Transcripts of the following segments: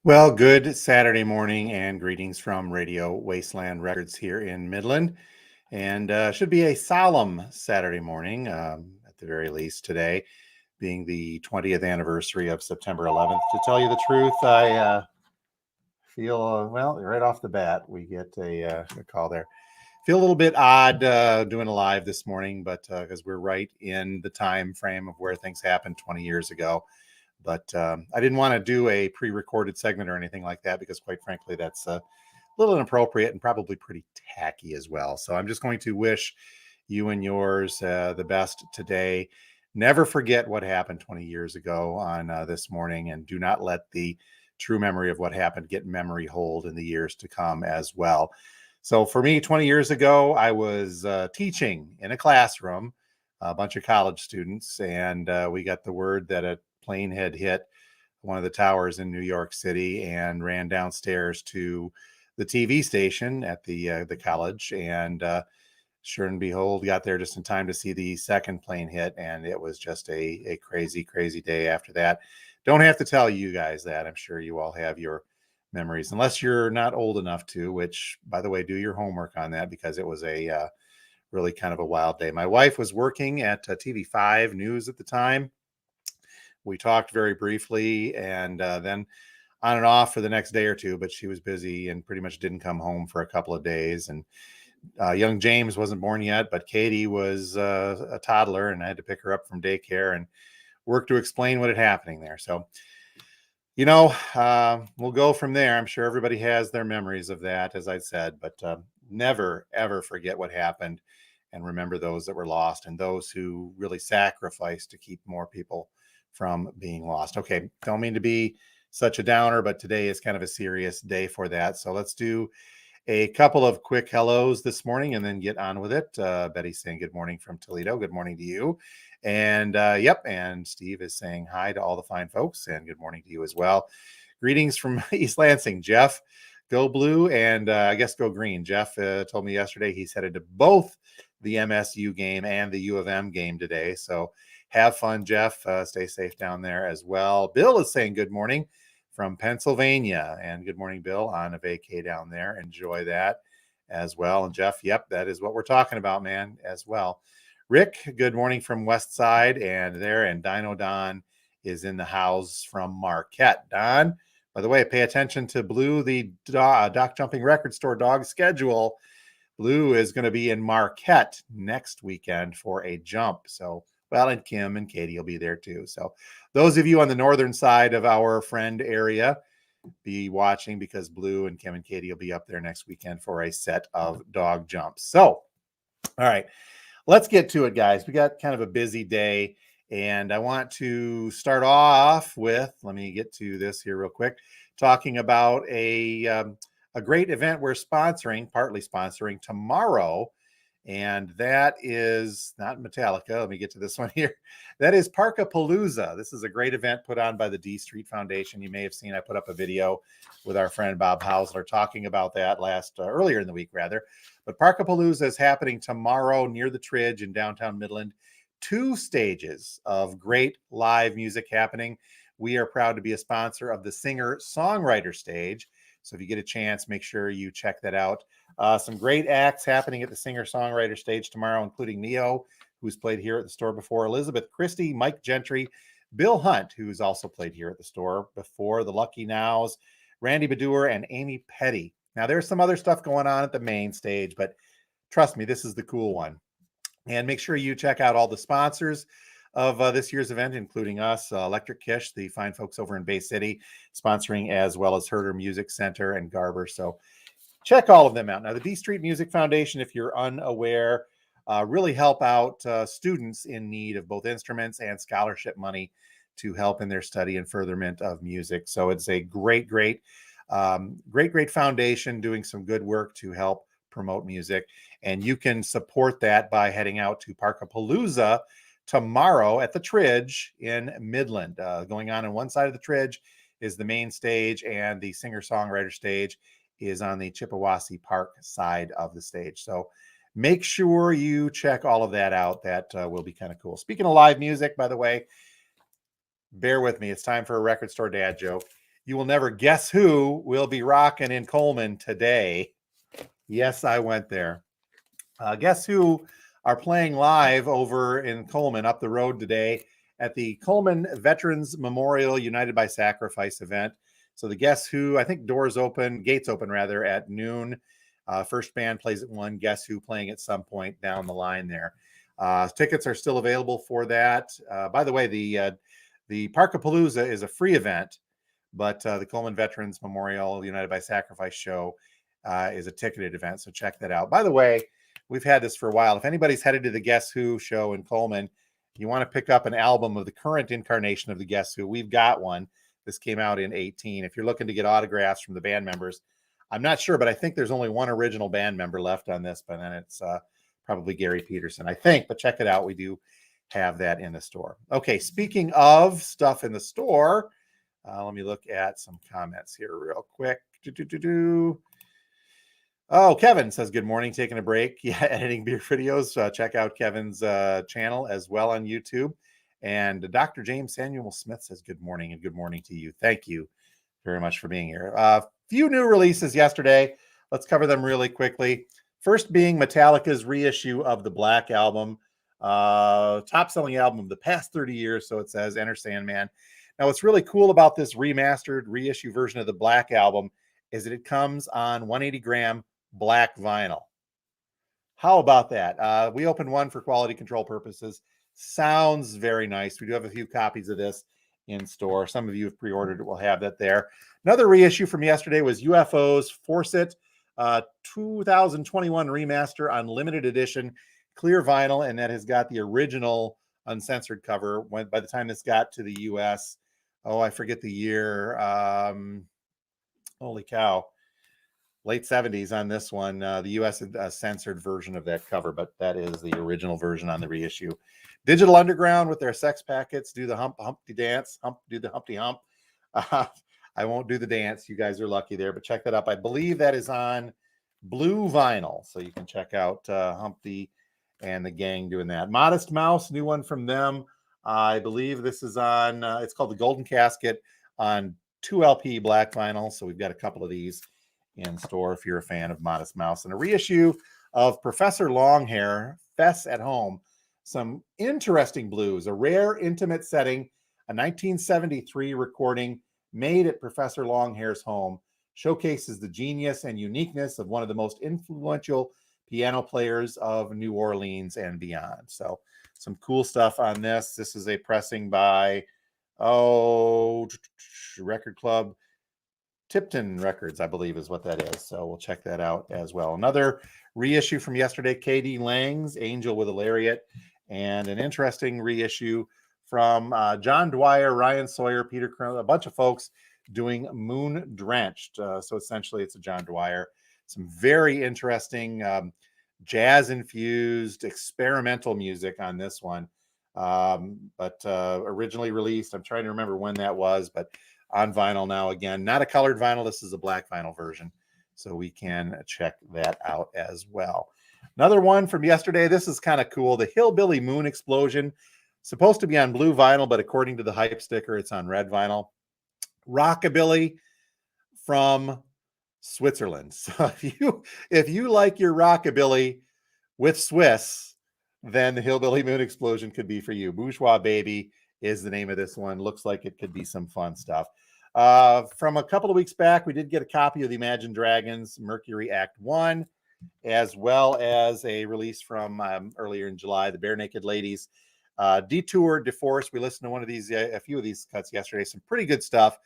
Well, good Saturday morning and greetings from Radio Wasteland Records here in Midland. And should be a solemn Saturday morning, at the very least, today being the 20th anniversary of September 11th. To tell you the truth, I feel, well, right off the bat, we get a call there. Feel a little bit odd doing a live this morning, but because we're right in the time frame of where things happened 20 years ago. But I didn't want to do a pre-recorded segment or anything like that because, quite frankly, that's a little inappropriate and probably pretty tacky as well. So I'm just going to wish you and yours the best today. Never forget what happened 20 years ago on this morning, and do not let the true memory of what happened get memory hold in the years to come as well. So for me, 20 years ago, I was teaching in a classroom, a bunch of college students, and we got the word that a plane had hit one of the towers in New York City and ran downstairs to the TV station at the college, and sure and behold, got there just in time to see the second plane hit, and it was just a crazy, crazy day after that. Don't have to tell you guys that. I'm sure you all have your memories, unless you're not old enough to, which, by the way, do your homework on that because it was a really kind of a wild day. My wife was working at TV5 News at the time. We talked very briefly, and then on and off for the next day or two, but she was busy and pretty much didn't come home for a couple of days. And young James wasn't born yet, but Katie was a toddler, and I had to pick her up from daycare and work to explain what had happening there. So, we'll go from there. I'm sure everybody has their memories of that, as I said, but never, ever forget what happened, and remember those that were lost and those who really sacrificed to keep more people from being lost. Okay, don't mean to be such a downer, but today is kind of a serious day for that. So let's do a couple of quick hellos this morning and then get on with it. Betty's saying good morning from Toledo. Good morning to you. And yep, and Steve is saying hi to all the fine folks and good morning to you as well. Greetings from East Lansing. Jeff, go blue, and I guess go green. Jeff told me yesterday he's headed to both the MSU game and the U of M game today. So have fun, Jeff. Stay safe down there as well. Bill is saying good morning from Pennsylvania. And good morning, Bill, on a vacay down there. Enjoy that as well. And Jeff, yep, that is what we're talking about, man, as well. Rick, good morning from West Side. And Dino Don is in the house from Marquette. Don, by the way, pay attention to Blue, the Dock Jumping Record Store dog schedule. Blue is going to be in Marquette next weekend for a jump. So, well, and Kim and Katie will be there too. So those of you on the northern side of our friend area, be watching because Blue and Kim and Katie will be up there next weekend for a set of dog jumps. So, all right, let's get to it, guys. We got kind of a busy day, and I want to start off with, let me get to this here real quick, talking about a great event we're partly sponsoring tomorrow. And that is not Metallica. Let me get to this one here. That is Parkapalooza. This is a great event put on by the D Street Foundation. You may have seen I put up a video with our friend Bob Hausler talking about that earlier in the week, rather. But Parkapalooza is happening tomorrow near the Tridge in downtown Midland. 2 stages of great live music happening. We are proud to be a sponsor of the singer-songwriter stage. So if you get a chance, make sure you check that out. Some great acts happening at the singer-songwriter stage tomorrow, including Neo, who's played here at the store before, Elizabeth Christie, Mike Gentry, Bill Hunt, who's also played here at the store before, the Lucky Nows, Randy Badur, and Amy Petty. Now, there's some other stuff going on at the main stage, but trust me, this is the cool one. And make sure you check out all the sponsors of this year's event, including us, Electric Kish, the fine folks over in Bay City, sponsoring, as well as Herder Music Center and Garber. So check all of them out. Now, the D Street Music Foundation, if you're unaware, really help out students in need of both instruments and scholarship money to help in their study and furtherment of music. So it's a great foundation doing some good work to help promote music. And you can support that by heading out to Parkapalooza tomorrow at the Tridge in Midland. Going on one side of the Tridge is the main stage, and the singer-songwriter stage is on the Chippewa Park side of the stage. So make sure you check all of that out. That will be kind of cool. Speaking of live music, by the way, bear with me. It's time for a record store dad joke. You will never guess who will be rocking in Coleman today. Yes, I went there. Guess who are playing live over in Coleman up the road today at the Coleman Veterans Memorial United by Sacrifice event. So the Guess Who, I think gates open rather at noon. First band plays at 1. Guess Who playing at some point down the line there. Tickets are still available for that. By the way, the Parkapalooza is a free event, but the Coleman Veterans Memorial United by Sacrifice show is a ticketed event. So check that out. By the way, we've had this for a while. If anybody's headed to the Guess Who show in Coleman, you want to pick up an album of the current incarnation of the Guess Who, we've got one. This came out in 2018. If you're looking to get autographs from the band members, I'm not sure, but I think there's only one original band member left on this, but then it's probably Gary Peterson, I think. But check it out. We do have that in the store. Okay, speaking of stuff in the store, let me look at some comments here real quick. Oh, Kevin says, good morning, taking a break. Yeah, editing beer videos. Check out Kevin's channel as well on YouTube. And Dr. James Samuel Smith says, good morning, and good morning to you. Thank you very much for being here. Few new releases yesterday. Let's cover them really quickly. First being Metallica's reissue of the Black Album. Top-selling album of the past 30 years, so it says, Enter Sandman. Now, what's really cool about this remastered reissue version of the Black Album is that it comes on 180-gram black vinyl. How about that? We opened one for quality control purposes. Sounds very nice. We do have a few copies of this in store. Some of you have pre-ordered it. We'll have that there. Another reissue from yesterday was UFO's Force It 2021 remaster on limited edition clear vinyl, and that has got the original uncensored cover. By the time this got to the US, I forget the year. Holy cow. Late 70s on this one. The US had a censored version of that cover, but that is the original version on the reissue. Digital Underground with their Sex Packets do the Humpty dance, do the Humpty Hump. I won't do the dance. You guys are lucky there, but check that up. I believe that is on blue vinyl, so you can check out Humpty and the gang doing that. Modest Mouse, new one from them. I believe this is on, it's called the Golden Casket on 2LP black vinyl, so we've got a couple of these in store if you're a fan of Modest Mouse. And a reissue of Professor Longhair, Fess at Home. Some interesting blues, a rare intimate setting, a 1973 recording made at Professor Longhair's home, showcases the genius and uniqueness of one of the most influential piano players of New Orleans and beyond. So some cool stuff on this. This is a pressing by, Record Club, Tipton Records, I believe is what that is. So we'll check that out as well. Another reissue from yesterday, K.D. Lang's Angel with a Lariat, and an interesting reissue from John Dwyer, Ryan Sawyer, Peter Crow, a bunch of folks doing Moon Drenched. So essentially it's a John Dwyer. Some very interesting jazz-infused experimental music on this one. But originally released, I'm trying to remember when that was, but on vinyl now again. Not a colored vinyl. This is a black vinyl version. So we can check that out as well. Another one from yesterday. This is kind of cool. The Hillbilly Moon Explosion. Supposed to be on blue vinyl, but according to the hype sticker, it's on red vinyl. Rockabilly from Switzerland. So if you like your rockabilly with Swiss, then the Hillbilly Moon Explosion could be for you. Bourgeois Baby is the name of this one. Looks like it could be some fun stuff. From a couple of weeks back, we did get a copy of the Imagine Dragons Mercury Act 1, as well as a release from earlier in July, the Bare Naked Ladies. Detour de Force. We listened to a few of these cuts yesterday. Some pretty good stuff,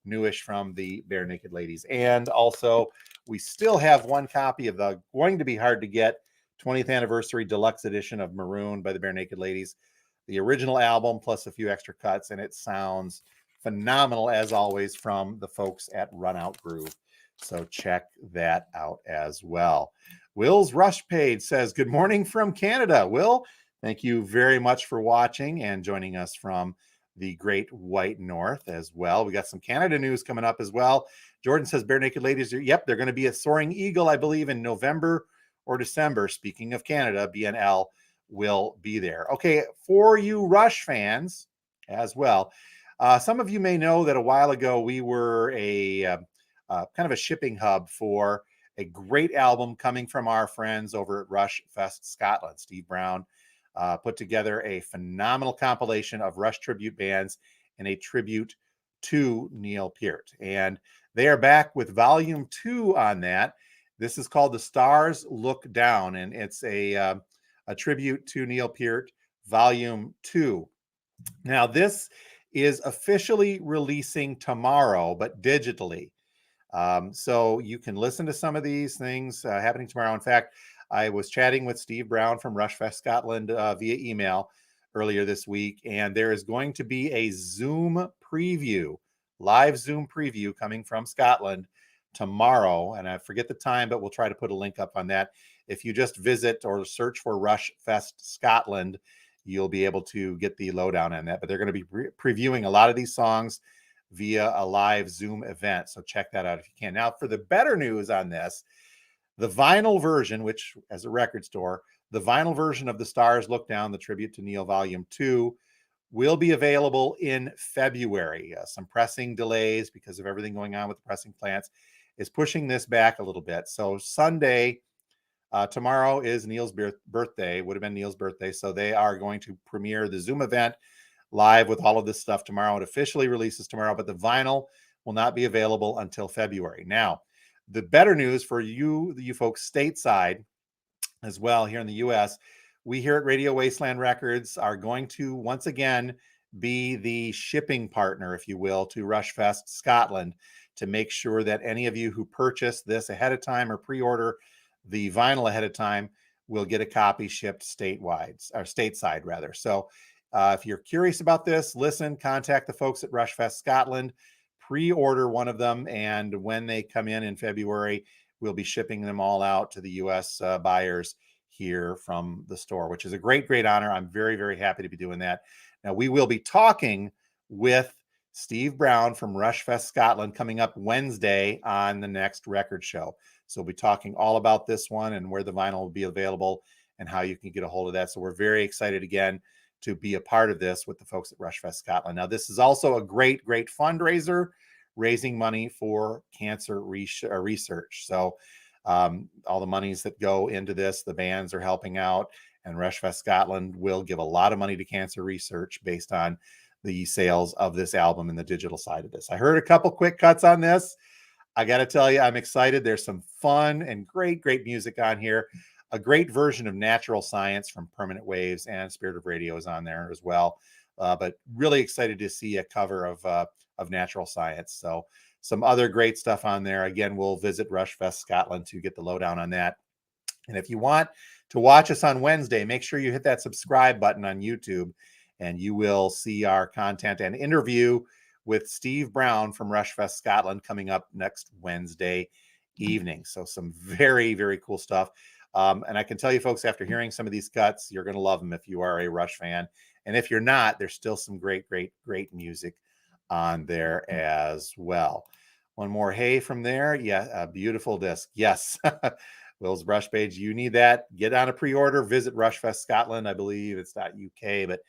newish from the Bare Naked Ladies. And also, we still have one copy of the going to be hard to get 20th anniversary deluxe edition of Maroon by the Bare Naked Ladies, the original album plus a few extra cuts, and it sounds phenomenal as always from the folks at Run Out Groove. So check that out as well. Will's Rush page says, good morning from Canada. Will, thank you very much for watching and joining us from the Great White North as well. We got some Canada news coming up as well. Jordan says, Bare Naked Ladies, yep, they're going to be at Soaring Eagle, I believe, in November or December. Speaking of Canada, BNL will be there. Okay, for you Rush fans as well, Some of you may know that a while ago we were a kind of a shipping hub for a great album coming from our friends over at RushFest Scotland. Steve Brown put together a phenomenal compilation of Rush tribute bands and a tribute to Neil Peart. And they are back with volume 2 on that. This is called The Stars Look Down, and it's a tribute to Neil Peart, volume 2. Now, this is officially releasing tomorrow, but digitally. So you can listen to some of these things happening tomorrow. In fact, I was chatting with Steve Brown from RushFest Scotland via email earlier this week, and there is going to be a Zoom preview, live Zoom preview coming from Scotland tomorrow. And I forget the time, but we'll try to put a link up on that. If you just visit or search for RushFest Scotland, you'll be able to get the lowdown on that. But they're going to be previewing a lot of these songs via a live Zoom event. So check that out if you can. Now, for the better news on this, the vinyl version, which as a record store, the vinyl version of The Stars Look Down, the tribute to Neil Volume 2, will be available in February. Some pressing delays because of everything going on with the pressing plants is pushing this back a little bit. So Sunday, tomorrow is Neil's birthday, would have been Neil's birthday. So they are going to premiere the Zoom event live with all of this stuff tomorrow. It officially releases tomorrow, but the vinyl will not be available until February. Now, the better news for you folks stateside as well here in the US, we here at Radio Wasteland Records are going to once again be the shipping partner, if you will, to RushFest Scotland to make sure that any of you who purchase this ahead of time or pre-order the vinyl ahead of time will get a copy shipped stateside rather. So if you're curious about this, listen, contact the folks at RushFest Scotland, pre-order one of them, and when they come in February, we'll be shipping them all out to the U.S. Buyers here from the store, which is a great, great honor. I'm very, very happy to be doing that. Now, we will be talking with Steve Brown from RushFest Scotland coming up Wednesday on the next record show. So we'll be talking all about this one and where the vinyl will be available and how you can get a hold of that. So we're very excited again to be a part of this with the folks at RushFest Scotland. Now, this is also a great, great fundraiser, raising money for cancer research. So all the monies that go into this, the bands are helping out, and RushFest Scotland will give a lot of money to cancer research based on the sales of this album and the digital side of this. I heard a couple quick cuts on this. I got to tell you, I'm excited. There's some fun and great, great music on here. A great version of Natural Science from Permanent Waves and Spirit of Radio is on there as well. But really excited to see a cover of Natural Science. So some other great stuff on there. Again, we'll visit RushFest Scotland to get the lowdown on that. And if you want to watch us on Wednesday, make sure you hit that subscribe button on YouTube, and you will see our content and interview with Steve Brown from RushFest Scotland coming up next Wednesday evening. So some very, very cool stuff. And I can tell you folks, after hearing some of these cuts, you're going to love them if you are a Rush fan. And if you're not, there's still some great, great, great music on there as well. One more hey from there. Yeah, a beautiful disc. Yes. Will's Rush page. You need that. Get on a pre-order. Visit RushFest Scotland. I believe it's .uk, but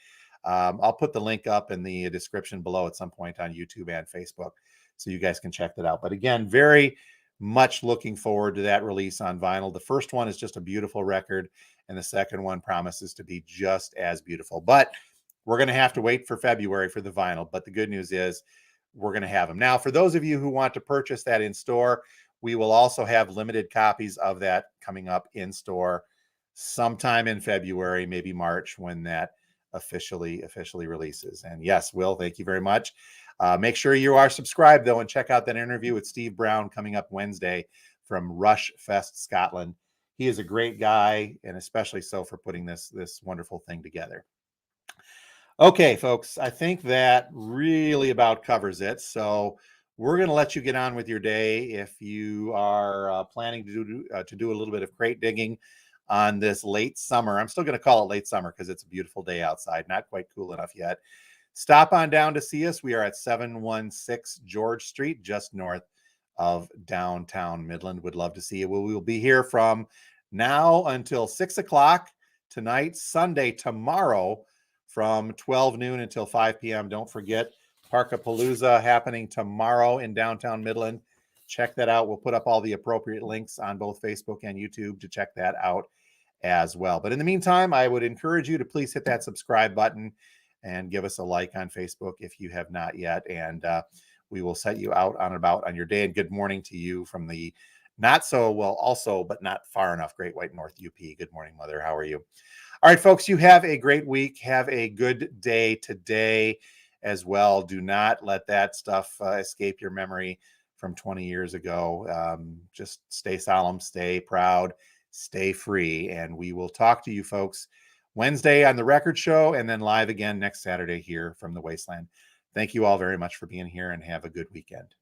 I'll put the link up in the description below at some point on YouTube and Facebook so you guys can check that out. But again, very much looking forward to that release on vinyl. The first one is just a beautiful record, and the second one promises to be just as beautiful. But we're going to have to wait for February for the vinyl. But the good news is we're going to have them. Now, for those of you who want to purchase that in store, we will also have limited copies of that coming up in store sometime in February, maybe March, when that officially releases. And yes, Will, thank you very much. Make sure you are subscribed, though, and check out that interview with Steve Brown coming up Wednesday from RushFest Scotland. He is a great guy, and especially so for putting this wonderful thing together. Okay, folks, I think that really about covers it. So we're going to let you get on with your day. If you are planning to do a little bit of crate digging on this late summer, I'm still going to call it late summer because it's a beautiful day outside, not quite cool enough yet. Stop on down to see us. We are at 716 George Street, just north of downtown Midland. Would love to see you. We will be here from now until 6 o'clock tonight, Sunday, tomorrow, from 12 noon until 5 p.m. Don't forget, Parkapalooza happening tomorrow in downtown Midland. Check that out. We'll put up all the appropriate links on both Facebook and YouTube to check that out as well. But in the meantime, I would encourage you to please hit that subscribe button and give us a like on Facebook if you have not yet. And we will set you out on about on your day. And good morning to you from the not so well, also, but not far enough, Great White North UP. Good morning, Mother. How are you? All right, folks, you have a great week. Have a good day today as well. Do not let that stuff escape your memory from 20 years ago. Just stay solemn, stay proud, stay free. And we will talk to you folks Wednesday on the Record Show and then live again next Saturday here from the Wasteland. Thank you all very much for being here and have a good weekend.